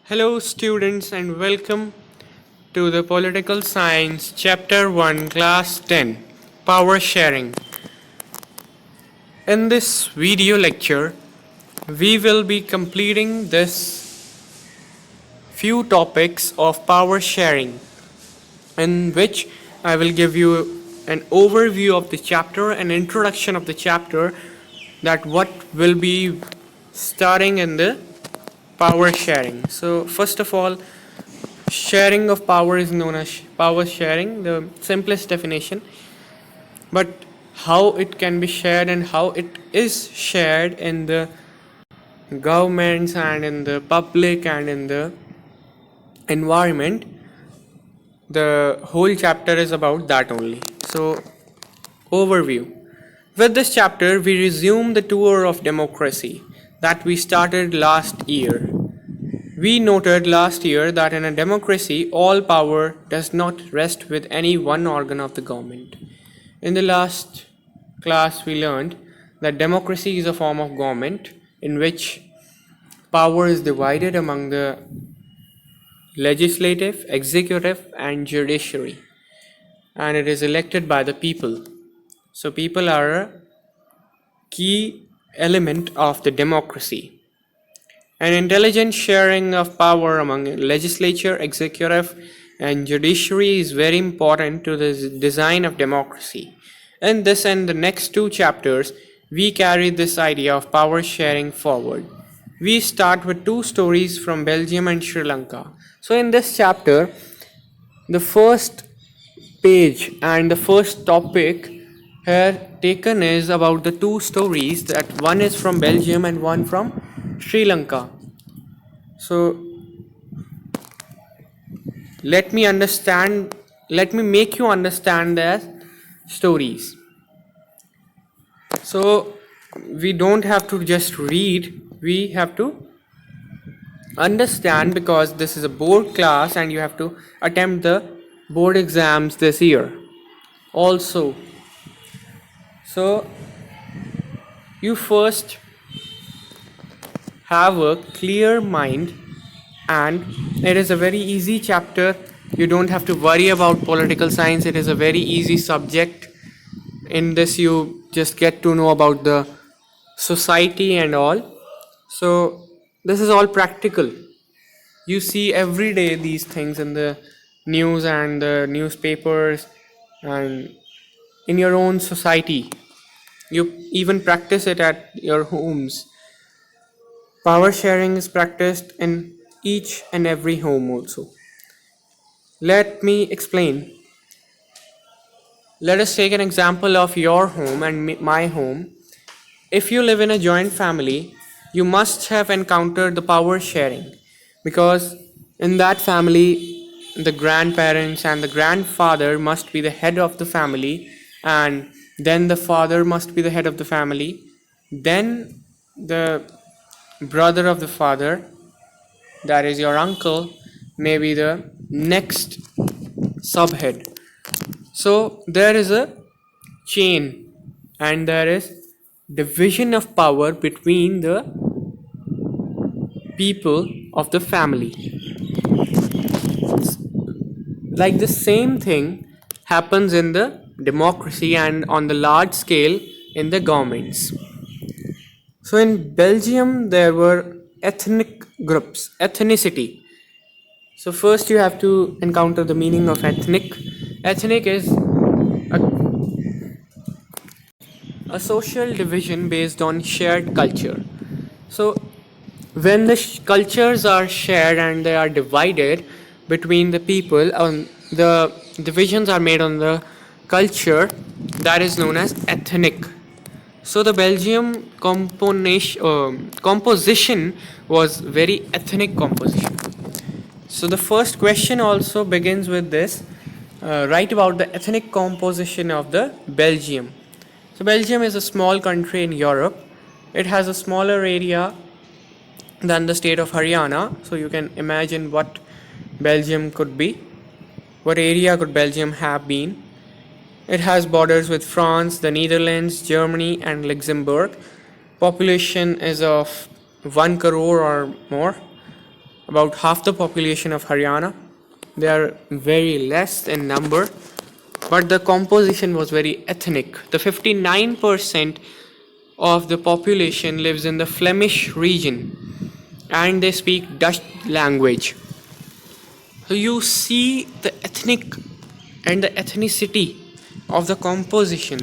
Hello students and welcome to the Political Science Chapter 1 Class 10 Power Sharing. In this video lecture, we will be completing this few topics of power sharing, in which I will give you an overview of the chapter, an introduction of the chapter, that what will be starting in the power sharing. So first of all, sharing of power is known as power sharing, the simplest definition. But how it can be shared and how it is shared in the governments and in the public and in the environment, the whole chapter is about that only. So, overview. With this chapter, we resume the tour of democracy that we started last year. We noted last year that in a democracy, all power does not rest with any one organ of the government. In the last class, we learned that democracy is a form of government in which power is divided among the legislative, executive, and judiciary, and it is elected by the people. So, people are a key element of the democracy. An intelligent sharing of power among legislature, executive, and judiciary is very important to the design of democracy. In this and the next two chapters, we carry this idea of power sharing forward. We start with two stories from Belgium and Sri Lanka. So in this chapter, the first page and the first topic here taken is about the two stories, that one is from Belgium and one from Sri Lanka. So let me make you understand their stories. So we don't have to just read, we have to understand, because this is a board class and you have to attempt the board exams this year also. So you first have a clear mind, and it is a very easy chapter. You don't have to worry about political science. It is a very easy subject. In this you just get to know about the society and all. So this is all practical. You see every day these things in the news and the newspapers and in your own society. You even practice it at your homes. Power sharing is practiced in each and every home also. Let me explain. Let us take an example of your home and my home. If you live in a joint family, you must have encountered the power sharing, because in that family, the grandparents and the grandfather must be the head of the family, and then the father must be the head of the family, then the brother of the father, that is your uncle, may be the next subhead. So there is a chain and there is division of power between the people of the family. Like the same thing happens in the democracy and on the large scale in the governments. So in Belgium there were ethnic groups, ethnicity. So first you have to encounter the meaning of ethnic. Ethnic is a social division based on shared culture. So when the cultures are shared and they are divided between the people, the divisions are made on the culture, that is known as ethnic. So the Belgium composition was very ethnic composition. So the first question also begins with this. Write about the ethnic composition of the Belgium. So Belgium is a small country in Europe. It has a smaller area than the state of Haryana. So you can imagine what Belgium could be. What area could Belgium have been? It has borders with France, the Netherlands, Germany, and Luxembourg. Population is of 1 crore or more. about half the population of Haryana. They are very less in number, but the composition was very ethnic. The 59% of the population lives in the Flemish region and they speak Dutch language. So you see the ethnic and the ethnicity of the composition,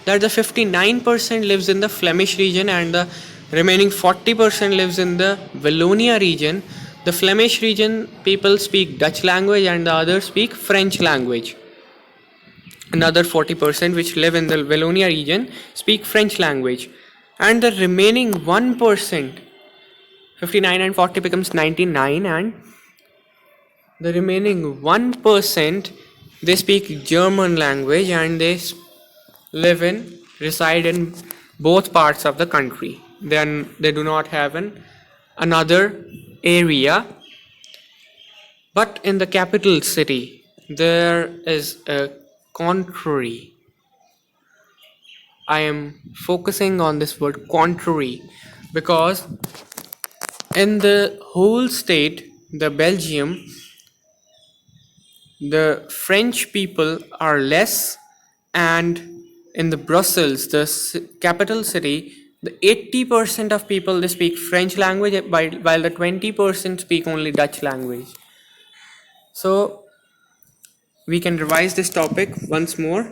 that the 59% lives in the Flemish region and the remaining 40% lives in the Wallonia region. The Flemish region people speak Dutch language and the others speak French language. Another 40% which live in the Wallonia region speak French language. And the remaining 1%, 59 and 40 becomes 99, and the remaining 1% they speak German language and they reside in both parts of the country. They do not have another area. But in the capital city, there is a contrary. I am focusing on this word contrary because in the whole state, the Belgium, the French people are less, and in the Brussels, the capital city, the 80% of people they speak French language while the 20% speak only Dutch language. So we can revise this topic once more.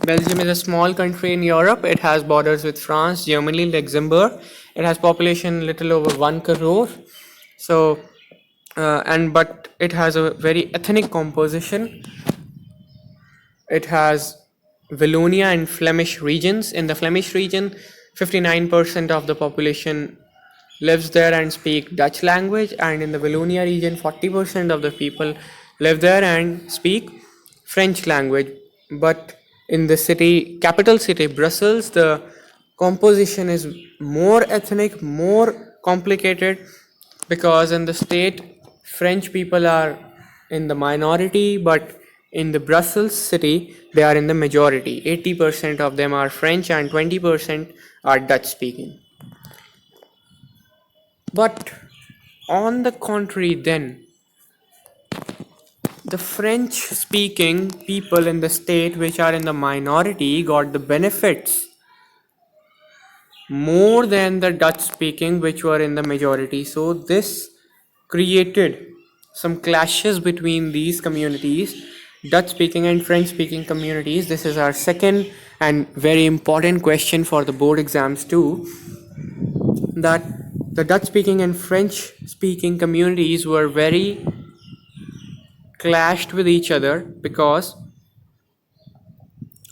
Belgium is a small country in Europe. It has borders with France, Germany, Luxembourg. It has population little over 1 crore. So but it has a very ethnic composition. It has Wallonia and Flemish regions. In the Flemish region, 59% of the population lives there and speak Dutch language, and in the Wallonia region, 40% of the people live there and speak French language. But in the capital city, Brussels, the composition is more ethnic, more complicated, because in the state, French people are in the minority, but in the Brussels city, they are in the majority. 80% of them are French and 20% are Dutch speaking. But on the contrary, then, the French speaking people in the state which are in the minority got the benefits more than the Dutch speaking which were in the majority. So this created some clashes between these communities, Dutch speaking and French speaking communities. This is our second and very important question for the board exams too, that the Dutch speaking and French speaking communities were very clashed with each other because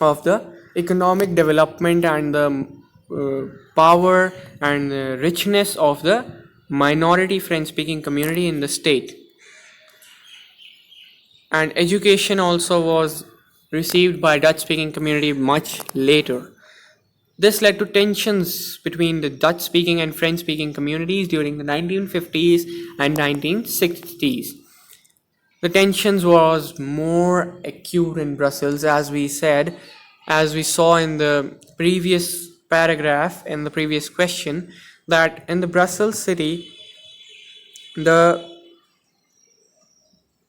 of the economic development and the power and the richness of the minority French speaking community in the state. And education also was received by Dutch speaking community much later. This led to tensions between the Dutch speaking and French speaking communities during the 1950s and 1960s. The tensions was more acute in Brussels, as we saw in the previous paragraph, in the previous question, that in the Brussels city, the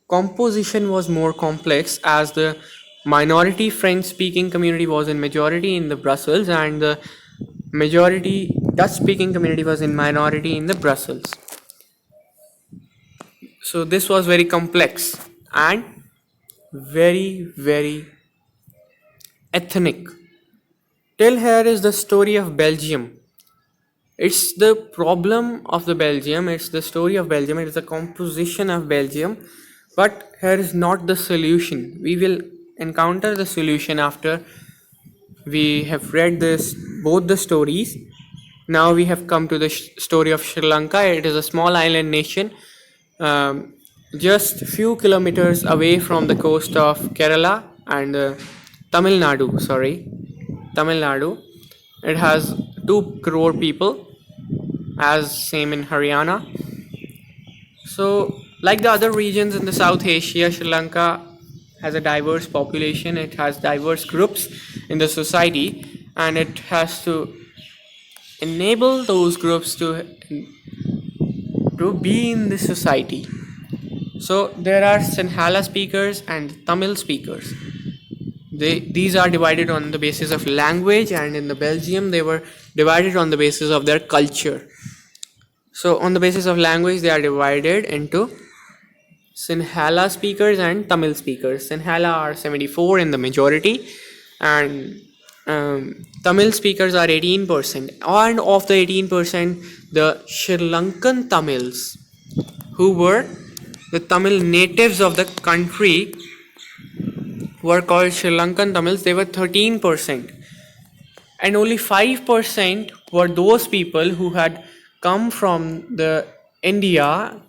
composition was more complex as the minority French speaking community was in majority in the Brussels and the majority Dutch speaking community was in minority in the Brussels. So this was very complex and very, very ethnic. Till here is the story of Belgium. It's the problem of the Belgium, it's the story of Belgium, it is the composition of Belgium, but here is not the solution. We will encounter the solution after we have read both the stories. Now we have come to the story of Sri Lanka. It is a small island nation, just few kilometers away from the coast of Kerala and Tamil Nadu. It has 2 crore people, as same in Haryana. So like the other regions in the South Asia, Sri Lanka has a diverse population. It has diverse groups in the society, and it has to enable those groups to to be in the society. So there are Sinhala speakers and Tamil speakers. These are divided on the basis of language, and in the Belgium they were divided on the basis of their culture. So on the basis of language they are divided into Sinhala speakers and Tamil speakers. Sinhala are 74 in the majority, and Tamil speakers are 18%. And of the 18%, the Sri Lankan Tamils, who were the Tamil natives of the country, were called Sri Lankan Tamils. They were 13%. And only 5% were those people who had come from the India,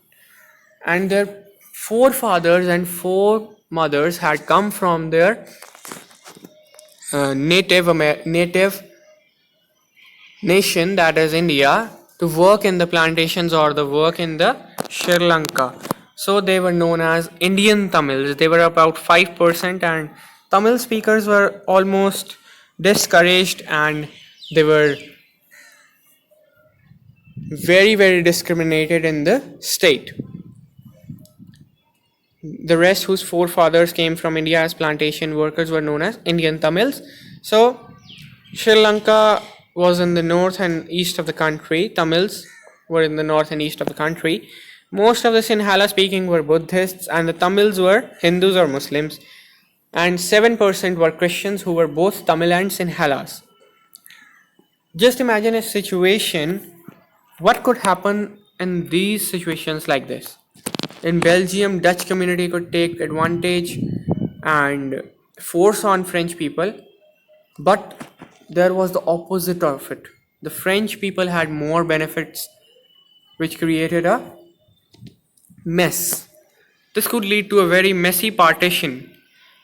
and their forefathers and foremothers had come from their native nation, that is India, to work in the plantations or the work in the Sri Lanka. So they were known as Indian Tamils. They were about 5%, and Tamil speakers were almost discouraged, and they were very, very discriminated in the state. The rest, whose forefathers came from India as plantation workers, were known as Indian Tamils. So Sri Lanka was in the north and east of the country. Tamils were in the north and east of the country. Most of the Sinhala speaking were Buddhists, and the Tamils were Hindus or Muslims. And 7% were Christians, who were both Tamil and Sinhalas. Just imagine a situation. What could happen in these situations like this? In Belgium, Dutch community could take advantage and force on French people, but there was the opposite of it. The French people had more benefits, which created a mess. This could lead to a very messy partition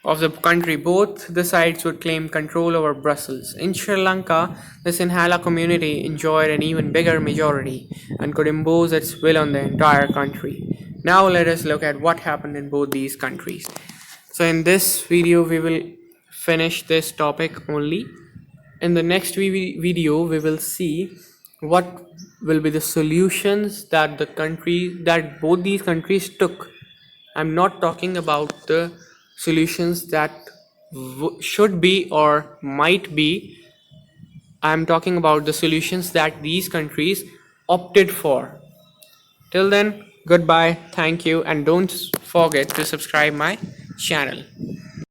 of the country. Both the sides would claim control over Brussels. In Sri Lanka, the Sinhala community enjoyed an even bigger majority and could impose its will on the entire country. Now let us look at what happened in both these countries. So in this video we will finish this topic only. In the next video we will see what will be the solutions that both these countries took. I'm not talking about the solutions that should be or might be. I'm talking about the solutions that these countries opted for. Till then, goodbye, thank you, and don't forget to subscribe my channel.